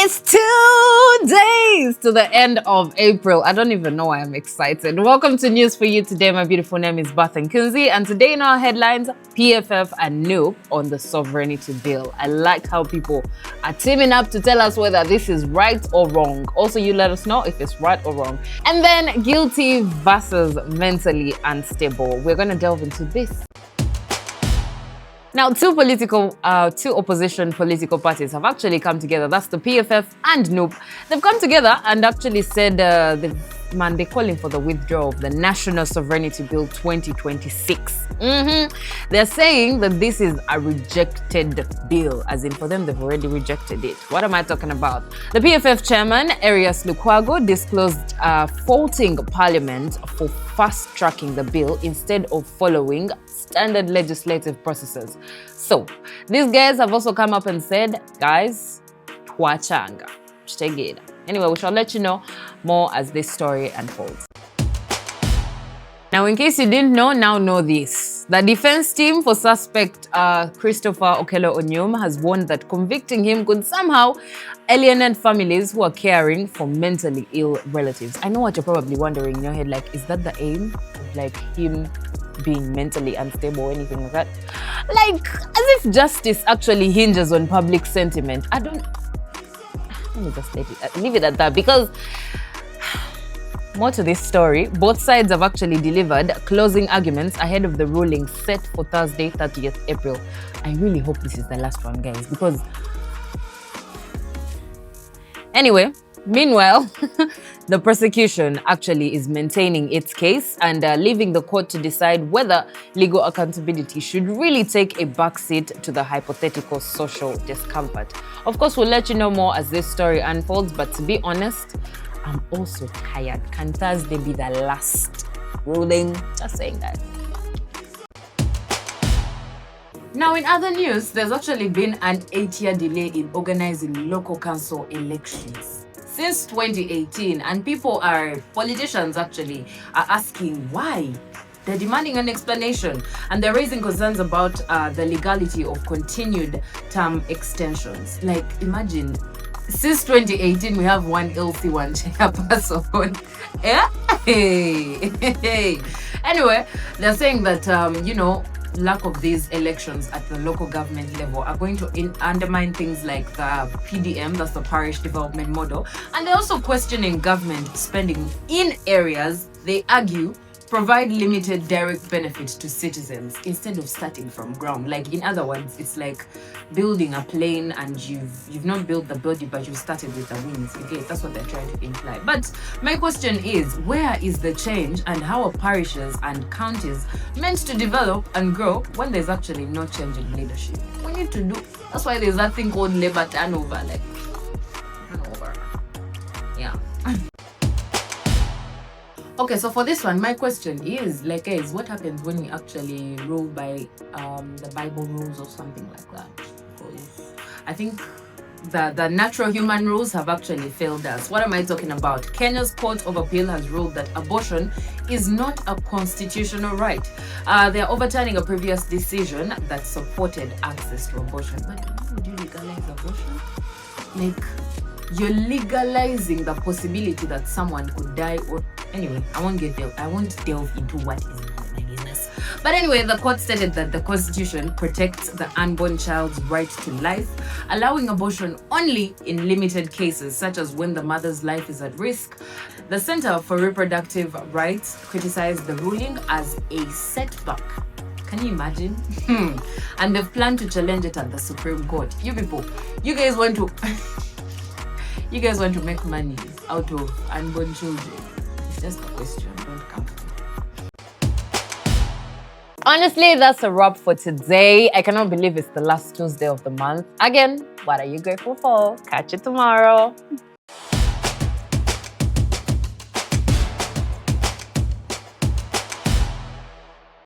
It's 2 days to the end of April. I don't even know why I'm excited. Welcome to News for You today. My beautiful name is Bath and Kunzi, and today in our headlines, PFF and NUP on the sovereignty bill. I like how people are teaming up to tell us whether this is right or wrong. Also, you let us know if it's right or wrong. And then guilty versus mentally unstable. We're going to delve into this. Now, two opposition political parties have actually come together. That's the PFF and NUP. They've come together and actually said they're calling for the withdrawal of the National Sovereignty Bill 2026. They're saying that this is a rejected bill, as in for them, they've already rejected it. What am I talking about? The PFF chairman, Arias Lukwago, disclosed faulting Parliament for fast-tracking the bill instead of following standard legislative processes. So, these guys have also come up and said, guys, twachanga. Anyway, we shall let you know more as this story unfolds. Now, in case you didn't know, now know this. The defense team for suspect Christopher Okello Onyum has warned that convicting him could somehow alienate families who are caring for mentally ill relatives. I know what you're probably wondering in your head, like, is that the aim of like him being mentally unstable or anything like that? Like, as if justice actually hinges on public sentiment. Let me just leave it at that, because more to this story, both sides have actually delivered closing arguments ahead of the ruling set for Thursday, 30th April. I really hope this is the last one, guys, because anyway, meanwhile, the prosecution actually is maintaining its case and leaving the court to decide whether legal accountability should really take a backseat to the hypothetical social discomfort. Of course, we'll let you know more as this story unfolds, but to be honest, I'm also tired. Can Thursday be the last ruling? Just saying that. Now, in other news, there's actually been an 8-year delay in organizing local council elections since 2018, and politicians actually are asking why. They're demanding an explanation, and they're raising concerns about the legality of continued term extensions. Like, imagine, since 2018, we have one LC1 chairperson. Yeah? Hey. Anyway, they're saying that, lack of these elections at the local government level are going to undermine things like the PDM, that's the parish development model. And they're also questioning government spending in areas, they argue, provide limited direct benefit to citizens instead of starting from ground. Like, in other words, it's like building a plane and you've not built the body, but you started with the wings. Okay, that's what they're trying to imply. But my question is, where is the change, and how are parishes and counties meant to develop and grow when there's actually no change in leadership? We need to do. That's why there's that thing called labor turnover. Like, turnover. Yeah. Okay, so for this one, my question is, like, guys, what happens when we actually rule by the Bible rules or something like that? Because I think the natural human rules have actually failed us. What am I talking about? Kenya's Court of Appeal has ruled that abortion is not a constitutional right. They're overturning a previous decision that supported access to abortion. But why would you legalize abortion? Like, you're legalizing the possibility that someone could die, or anyway, I won't delve into what is my business. But anyway, the court stated that the Constitution protects the unborn child's right to life, allowing abortion only in limited cases, such as when the mother's life is at risk. The Center for Reproductive Rights criticized the ruling as a setback. Can you imagine? And they've planned to challenge it at the Supreme Court. You people, you guys want to make money out of unborn children. It's just a question. Don't come to me. Honestly, that's a wrap for today. I cannot believe it's the last Tuesday of the month. Again, what are you grateful for? Catch you tomorrow.